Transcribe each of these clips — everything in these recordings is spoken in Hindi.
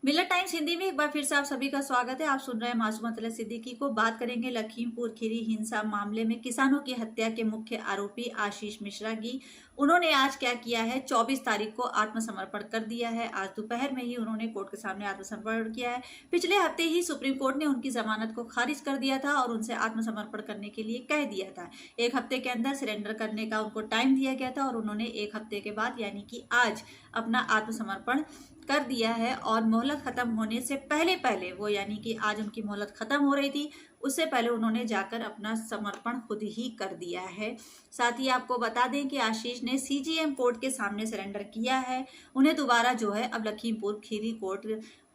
मिलर टाइम्स हिंदी में एक बार फिर से आप सभी का स्वागत है। आप सुन रहे हैं मासूम अतलत सिद्दीकी को। बात करेंगे लखीमपुर खीरी हिंसा मामले में किसानों की हत्या के मुख्य आरोपी आशीष मिश्रा की। उन्होंने आज क्या किया है, 24 तारीख को आत्मसमर्पण कर दिया है। आज दोपहर में ही उन्होंने कोर्ट के सामने आत्मसमर्पण किया है। पिछले हफ्ते ही सुप्रीम कोर्ट ने उनकी जमानत को खारिज कर दिया था और उनसे आत्मसमर्पण करने के लिए कह दिया था। एक हफ्ते के अंदर सरेंडर करने का उनको टाइम दिया गया था और उन्होंने एक हफ्ते के बाद यानी कि आज अपना आत्मसमर्पण कर दिया है। और मोहलत खत्म होने से पहले वो यानी कि आज उनकी मोहलत खत्म हो रही थी, उससे पहले उन्होंने जाकर अपना समर्पण खुद ही कर दिया है। साथ ही आपको बता दें कि आशीष ने सीजीएम कोर्ट के सामने सरेंडर किया है। उन्हें दोबारा जो है अब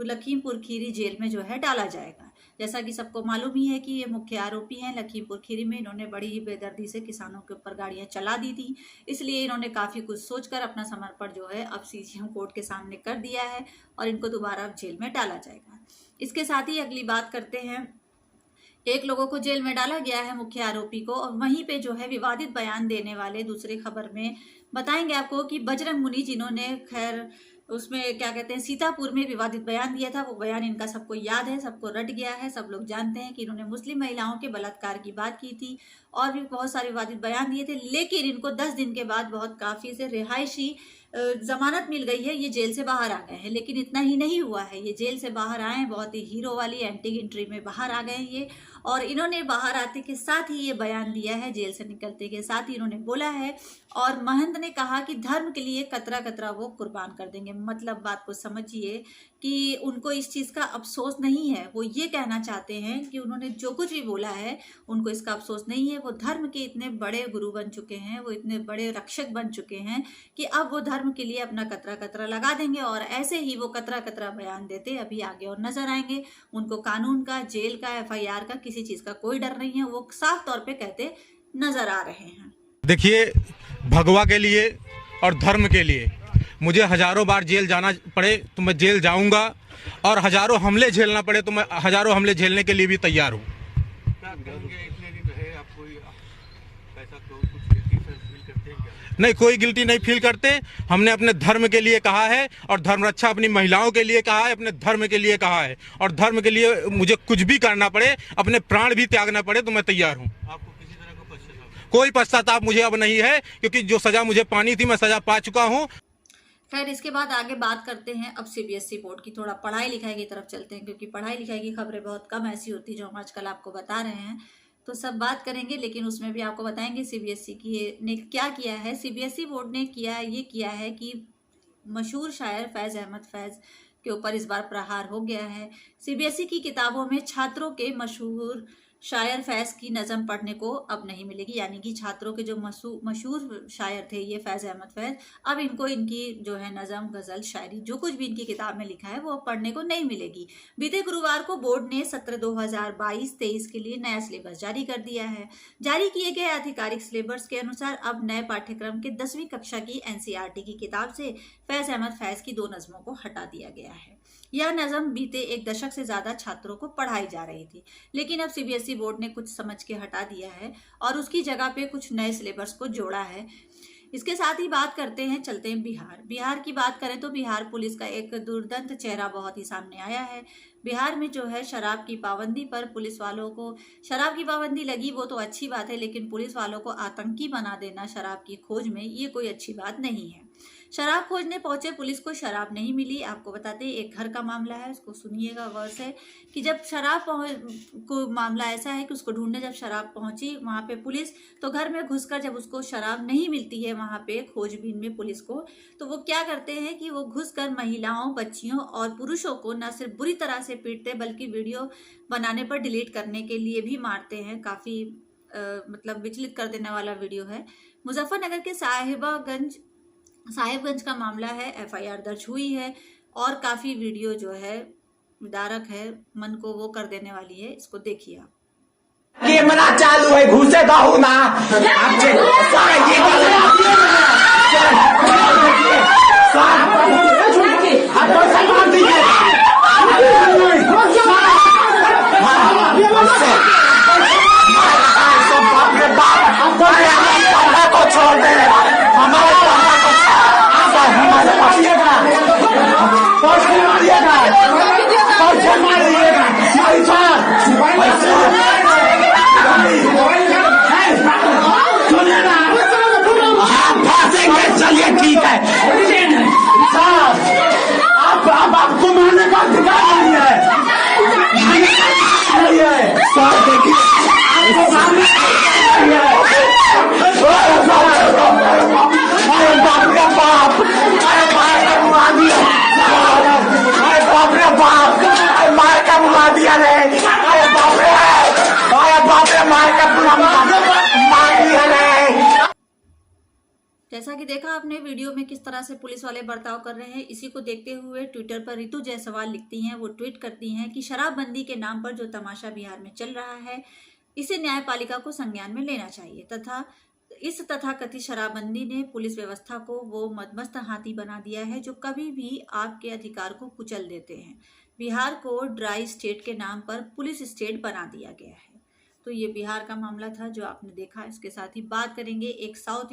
लखीमपुर खीरी जेल में जो है डाला जाएगा। जैसा कि सबको मालूम ही है कि ये मुख्य आरोपी हैं लखीमपुर खीरी में। इन्होंने बड़ी ही बेदर्दी से किसानों के ऊपर गाड़ियां चला दी थी, इसलिए इन्होंने काफी कुछ सोचकर अपना समर्पण जो है अब सीजीएम कोर्ट के सामने कर दिया है और इनको दोबारा जेल में डाला जाएगा। इसके साथ ही अगली बात करते हैं, एक लोगों को जेल में डाला गया है मुख्य आरोपी को, और वहीं पे जो है विवादित बयान देने वाले दूसरी खबर में बताएंगे आपको कि बजरंग मुनि, जिन्होंने खैर उसमें क्या कहते हैं सीतापुर में विवादित बयान दिया था, वो बयान इनका सबको याद है, सबको रट गया है। सब लोग जानते हैं कि इन्होंने मुस्लिम महिलाओं के बलात्कार की बात की थी और भी बहुत सारे विवादित बयान दिए थे। लेकिन इनको 10 दिन के बाद बहुत काफी से रिहायशी जमानत मिल गई है, ये जेल से बाहर आ गए हैं। लेकिन इतना ही नहीं हुआ है, ये जेल से बाहर आए हैं, बहुत ही हीरो वाली एंटी एंट्री में बाहर आ गए हैं ये। और इन्होंने बाहर आते के साथ ही ये बयान दिया है, जेल से निकलते के साथ ही इन्होंने बोला है, और महंत ने कहा कि धर्म के लिए कतरा कतरा वो कुर्बान कर देंगे। मतलब बात को समझिए कि उनको इस चीज का अफसोस नहीं है। वो ये कहना चाहते हैं कि उन्होंने जो कुछ भी बोला है उनको इसका अफसोस नहीं है। वो धर्म के इतने बड़े गुरु बन चुके हैं, वो इतने बड़े रक्षक बन चुके हैं कि अब वो धर्म के लिए अपना कतरा कतरा लगा देंगे। और ऐसे ही वो कतरा कतरा बयान देते अभी आगे और नजर आएंगे। उनको कानून का, जेल का, एफआईआर का, किसी चीज का कोई डर नहीं है। वो साफ तौर पे कहते नजर आ रहे हैं। देखिए, भगवा के लिए और धर्म के लिए मुझे हजारों बार जेल जाना पड़े तो मैं जेल जाऊंगा, और हजारों हमले झेलना पड़े तो मैं हजारों हमले झेलने के लिए भी तैयार हूँ। नहीं, कोई गिल्टी नहीं फील करते। हमने अपने धर्म के लिए कहा है और धर्म रक्षा अपनी महिलाओं के लिए कहा है, अपने धर्म के लिए कहा है। और धर्म के लिए मुझे कुछ भी करना पड़े, अपने प्राण भी त्यागना पड़े तो मैं तैयार हूँ। कोई पश्चाताप मुझे अब नहीं है, क्योंकि जो सजा मुझे पानी थी मैं सजा पा चुका हूँ। खैर, इसके बाद आगे बात करते हैं अब सीबीएसई बोर्ड की। थोड़ा पढ़ाई लिखाई की तरफ चलते हैं, क्योंकि पढ़ाई लिखाई की खबरें बहुत कम ऐसी होती जो हम आजकल आपको बता रहे हैं। तो सब बात करेंगे, लेकिन उसमें भी आपको बताएंगे सीबीएसई की ने क्या किया है। सीबीएसई बोर्ड ने ये किया है कि मशहूर शायर फैज अहमद फैज के ऊपर इस बार प्रहार हो गया है। सीबीएसई की किताबों में छात्रों के मशहूर शायर फैज की नज़म पढ़ने को अब नहीं मिलेगी। यानी कि छात्रों के जो मशहूर शायर थे ये फैज अहमद फैज, अब इनको इनकी जो है नज़म, गज़ल, शायरी, जो कुछ भी इनकी किताब में लिखा है वो पढ़ने को नहीं मिलेगी। बीते गुरुवार को बोर्ड ने सत्र 2022-23 के लिए नया सिलेबस जारी कर दिया है। जारी किए गए आधिकारिक सिलेबस के अनुसार अब नए पाठ्यक्रम के 10वीं कक्षा की एनसीईआरटी की किताब से फैज अहमद फैज की 2 नज़मों को हटा दिया गया है। यह नज़म बीते 1 दशक से ज्यादा छात्रों को पढ़ाई जा रही थी, लेकिन अब सीबीएसई बोर्ड ने कुछ समझ के हटा दिया है और उसकी जगह पे कुछ नए सिलेबस को जोड़ा है। इसके साथ ही बात करते हैं, चलते हैं बिहार की बात करें तो बिहार पुलिस का एक दुर्दांत चेहरा बहुत ही सामने आया है। बिहार में जो है शराब की पाबंदी पर पुलिस वालों को शराब की पाबंदी लगी, वो तो अच्छी बात है, लेकिन पुलिस वालों को आतंकी बना देना शराब की खोज में, ये कोई अच्छी बात नहीं है। शराब खोजने पहुंचे पुलिस को शराब नहीं मिली। आपको बताते हैं, एक घर का मामला है, उसको सुनिएगा गौर से कि जब शराब को मामला ऐसा है कि उसको ढूंढने जब शराब पहुंची वहां पे पुलिस, तो घर में घुसकर जब उसको शराब नहीं मिलती है वहां पे खोजबीन में पुलिस को, तो वो क्या करते हैं कि वो घुसकर महिलाओं, बच्चियों और पुरुषों को न सिर्फ बुरी तरह से पीटते बल्कि वीडियो बनाने पर डिलीट करने के लिए भी मारते हैं। काफी मतलब विचलित कर देने वाला वीडियो है। मुजफ्फरनगर के साहिबगंज का मामला है, एफआईआर दर्ज हुई है और काफी वीडियो जो है विदारक है, मन को वो कर देने वाली है। इसको देखिए आप। कैमरा चालू है, घुसे दो ना छोड़ दे हमारे सर देखिए आपको मारने अरे बाप रे बाप, अरे मार का मुआ दिया, अरे बाप रे बाप, अरे मार का मुआ दिया रे, अरे बाप रे मार का पूरा मार दिया रे। जैसा कि देखा आपने वीडियो में किस तरह से पुलिस वाले बर्ताव कर रहे हैं, इसी को देखते हुए ट्विटर पर रितु जायसवाल लिखती हैं, वो ट्वीट करती हैं कि शराबबंदी के नाम पर जो तमाशा बिहार में चल रहा है इसे न्यायपालिका को संज्ञान में लेना चाहिए तथा इस तथाकथित शराबबंदी ने पुलिस व्यवस्था को वो मदमस्त हाथी बना दिया है जो कभी भी आपके अधिकार को कुचल देते हैं। बिहार को ड्राई स्टेट के नाम पर पुलिस स्टेट बना दिया गया है। तो ये बिहार का मामला था जो आपने देखा। इसके साथ ही बात करेंगे एक साउथ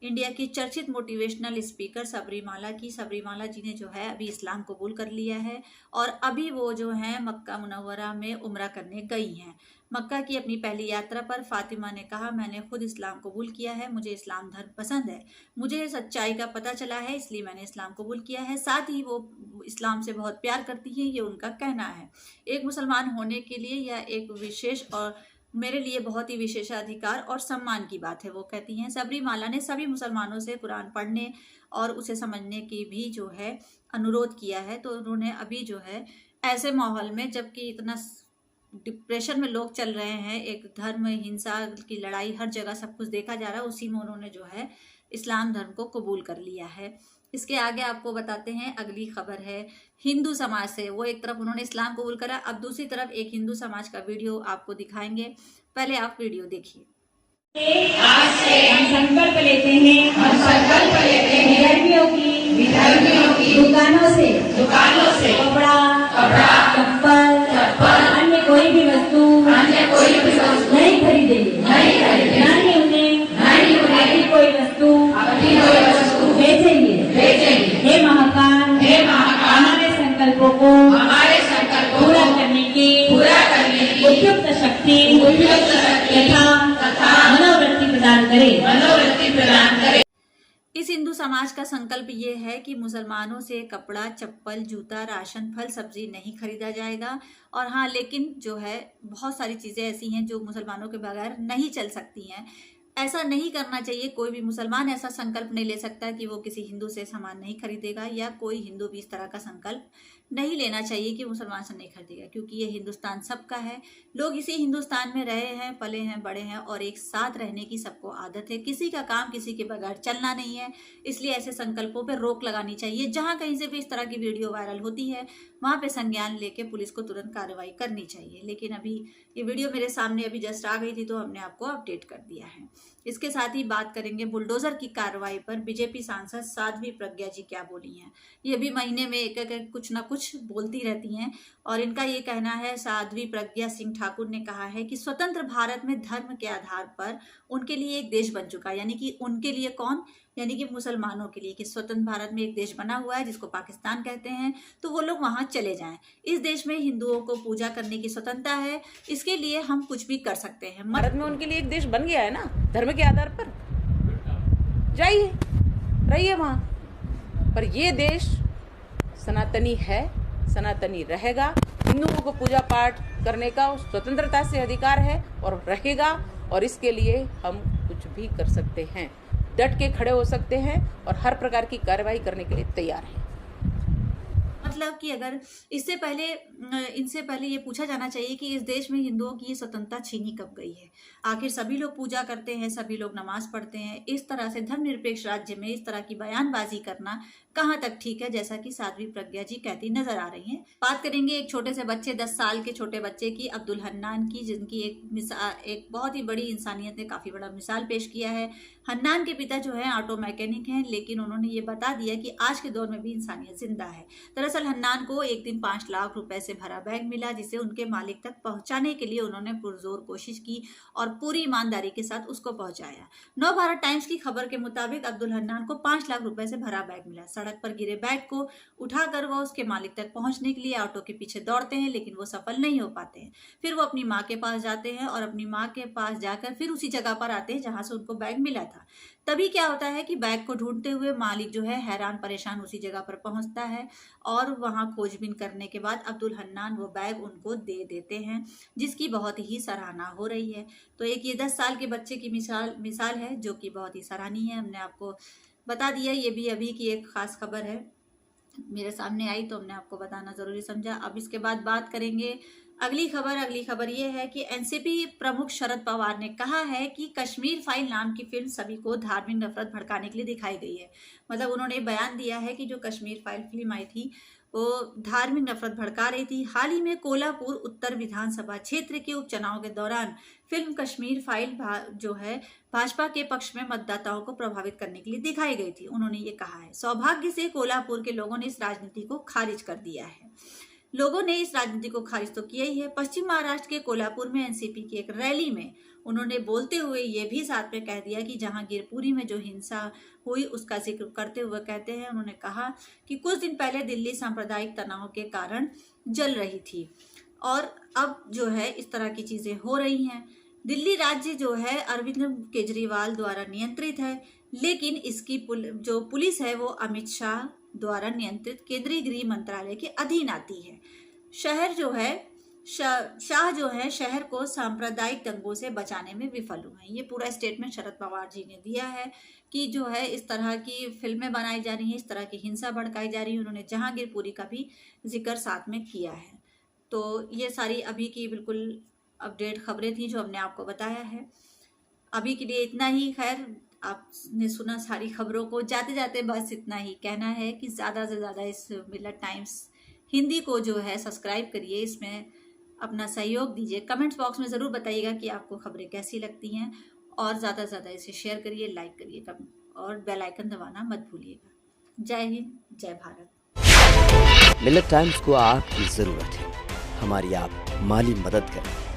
इंडिया की चर्चित मोटिवेशनल स्पीकर सबरीमाला की। सबरीमाला जी ने जो है अभी इस्लाम कबूल कर लिया है और अभी वो जो है मक्का मुनव्वरा में उम्रा करने गई हैं। मक्का की अपनी पहली यात्रा पर फातिमा ने कहा, मैंने खुद इस्लाम कबूल किया है, मुझे इस्लाम धर्म पसंद है, मुझे सच्चाई का पता चला है इसलिए मैंने इस्लाम कबूल किया है। साथ ही वो इस्लाम से बहुत प्यार करती है, ये उनका कहना है। एक मुसलमान होने के लिए यह एक विशेष और मेरे लिए बहुत ही विशेषाधिकार और सम्मान की बात है, वो कहती हैं। सबरीमाला ने सभी मुसलमानों से कुरान पढ़ने और उसे समझने की भी जो है अनुरोध किया है। तो उन्होंने अभी जो है ऐसे माहौल में, जबकि इतना डिप्रेशन में लोग चल रहे हैं, एक धर्म हिंसा की लड़ाई, हर जगह सब कुछ देखा जा रहा है, उसी में उन्होंने जो है इस्लाम धर्म को कबूल कर लिया है। इसके आगे आपको बताते हैं अगली खबर है हिंदू समाज से। वो एक तरफ उन्होंने इस्लाम कबूल करा, अब दूसरी तरफ एक हिंदू समाज का वीडियो आपको दिखाएंगे, पहले आप वीडियो देखिए। आज से हम संकल्प लेते हैं विधर्मियों की दुकानों से कपड़ा चप्पल अन्य कोई भी वस्तु नहीं खरीदेंगे, न ही उन्हें अपनी कोई वस्तु बेचेंगे। हे महाकाल हमारे संकल्पों को पूरा करने की उपयुक्त शक्ति तथा मनोवृत्ति प्रदान करे। इस हिंदू समाज का संकल्प ये है कि मुसलमानों से कपड़ा चप्पल जूता राशन फल सब्जी नहीं खरीदा जाएगा। और हाँ, लेकिन जो है बहुत सारी चीज़ें ऐसी हैं जो मुसलमानों के बगैर नहीं चल सकती हैं। ऐसा नहीं करना चाहिए। कोई भी मुसलमान ऐसा संकल्प नहीं ले सकता कि वो किसी हिंदू से सामान नहीं खरीदेगा, या कोई हिंदू भी इस तरह का संकल्प नहीं लेना चाहिए कि मुसलमान से नहीं खरीदेगा, क्योंकि ये हिंदुस्तान सबका है। लोग इसी हिंदुस्तान में रहे हैं, पले हैं, बड़े हैं और एक साथ रहने की सबको आदत है। किसी का काम किसी के बगैर चलना नहीं है, इसलिए ऐसे संकल्पों पर रोक लगानी चाहिए। जहाँ कहीं से भी इस तरह की वीडियो वायरल होती है वहाँ पे संज्ञान लेके पुलिस को तुरंत कार्रवाई करनी चाहिए। लेकिन अभी ये वीडियो मेरे सामने अभी जस्ट आ गई थी तो हमने आपको अपडेट कर दिया है। इसके साथ ही बात करेंगे बुलडोजर की कार्रवाई पर। बीजेपी सांसद साध्वी प्रज्ञा जी क्या बोली हैं। ये भी महीने में एक कुछ ना कुछ बोलती रहती हैं और इनका ये कहना है, साध्वी प्रज्ञा सिंह ठाकुर ने कहा है कि स्वतंत्र भारत में धर्म के आधार पर उनके लिए एक देश बन चुका है। यानी कि उनके लिए कौन, यानी कि मुसलमानों के लिए, कि स्वतंत्र भारत में एक देश बना हुआ है जिसको पाकिस्तान कहते हैं, तो वो लोग वहाँ चले जाएं। इस देश में हिंदुओं को पूजा करने की स्वतंत्रता है, इसके लिए हम कुछ भी कर सकते हैं। भारत में उनके लिए एक देश बन गया है ना, धर्म के आधार पर। जाइए, रहिए वहाँ, पर ये देश सनातनी है, सनातनी रहेगा। हिंदुओं को पूजा पाठ करने का स्वतंत्रता से अधिकार है और रहेगा, और इसके लिए हम कुछ भी कर सकते हैं, डट के खड़े हो सकते हैं और हर प्रकार की कार्रवाई करने के लिए तैयार हैं। मतलब कि अगर इनसे पहले ये पूछा जाना चाहिए कि इस देश में हिंदुओं की ये स्वतंत्रता छीनी कब गई है। आखिर सभी लोग पूजा करते हैं, सभी लोग नमाज पढ़ते हैं, इस तरह से धर्मनिरपेक्ष राज्य में इस तरह की बयानबाजी करना कहाँ तक ठीक है, जैसा कि साध्वी प्रज्ञा जी कहती नजर आ रही हैं। बात करेंगे एक छोटे से बच्चे, 10 साल के छोटे बच्चे की, अब्दुल हन्नान की, जिनकी एक बहुत ही बड़ी इंसानियत ने काफी बड़ा मिसाल पेश किया है। हन्नान के पिता जो है ऑटो मैकेनिक हैं, लेकिन उन्होंने ये बता दिया कि आज के दौर में भी इंसानियत जिंदा है। दरअसल हन्नान को एक दिन 5 लाख रुपए से भरा बैग मिला, जिसे उनके मालिक तक पहुंचाने के लिए उन्होंने पुरजोर कोशिश की और पूरी ईमानदारी के साथ उसको पहुंचाया। नवभारत टाइम्स की खबर के मुताबिक अब्दुल हन्नान को 5 लाख रुपए से भरा बैग मिला। सड़क पर गिरे बैग को उठाकर वो उसके मालिक तक पहुंचने के लिए ऑटो के पीछे दौड़ते हैं, लेकिन वो सफल नहीं हो पाते हैं। फिर वो अपनी माँ के पास जाते हैं और अपनी माँ के पास जाकर फिर उसी जगह पर आते हैं जहां से उनको बैग मिला था। तभी क्या होता है कि बैग को ढूंढते हुए मालिक जो है हैरान परेशान उसी जगह पर पहुंचता है और वहां खोजबीन करने के बाद अब्दुल हन्नान वो बैग उनको दे देते हैं, जिसकी बहुत ही सराहना हो रही है। तो एक ये 10 साल के बच्चे की मिसाल है जो कि बहुत ही सराहनीय है। हमने आपको बता दिया, ये भी अभी की एक खास खबर है, मेरे सामने आई तो हमने आपको बताना ज़रूरी समझा। अब इसके बाद बात करेंगे अगली खबर ये है कि एनसीपी प्रमुख शरद पवार ने कहा है कि कश्मीर फाइल नाम की फिल्म सभी को धार्मिक नफरत भड़काने के लिए दिखाई गई है। मतलब उन्होंने बयान दिया है कि जो कश्मीर फाइल फिल्म आई थी वो धार्मिक नफरत भड़का रही थी। हाल ही में कोल्हापुर उत्तर विधानसभा क्षेत्र के उपचुनाव के दौरान फिल्म कश्मीर फाइल जो है भाजपा के पक्ष में मतदाताओं को प्रभावित करने के लिए दिखाई गई थी। उन्होंने ये कहा है, सौभाग्य से कोल्हापुर के लोगों ने इस राजनीति को खारिज कर दिया है। लोगों ने इस राजनीति को खारिज तो किया ही है। पश्चिम महाराष्ट्र के कोल्हापुर में एनसीपी की एक रैली में उन्होंने बोलते हुए ये भी साथ में कह दिया कि जहांगीरपुरी में जो हिंसा हुई उसका जिक्र करते हुए कहते हैं, उन्होंने कहा कि कुछ दिन पहले दिल्ली सांप्रदायिक तनाव के कारण जल रही थी और अब जो है इस तरह की चीजें हो रही हैं। दिल्ली राज्य जो है अरविंद केजरीवाल द्वारा नियंत्रित है, लेकिन इसकी जो पुलिस है वो अमित शाह द्वारा नियंत्रित केंद्रीय गृह मंत्रालय के अधीन आती है। शहर जो है शाह जो है शहर को सांप्रदायिक दंगों से बचाने में विफल हुए हैं। ये पूरा स्टेटमेंट शरद पवार जी ने दिया है कि जो है इस तरह की फिल्में बनाई जा रही हैं, इस तरह की हिंसा भड़काई जा रही है। उन्होंने जहांगीरपुरी का भी जिक्र साथ में किया है। तो ये सारी अभी की बिल्कुल अपडेट खबरें थी जो हमने आपको बताया है। अभी के लिए इतना ही। खैर, आपने सुना सारी खबरों को। जाते जाते बस इतना ही कहना है कि ज़्यादा से ज़्यादा इस मिलत टाइम्स हिंदी को जो है सब्सक्राइब करिए, इसमें अपना सहयोग दीजिए। कमेंट्स बॉक्स में ज़रूर बताइएगा कि आपको खबरें कैसी लगती हैं और ज़्यादा से ज़्यादा इसे शेयर करिए, लाइक करिए और बेल आइकन दबाना मत भूलिएगा। जय हिंद, जय भारत। मिलत टाइम्स को आपकी ज़रूरत है, हमारी आप माली मदद करें।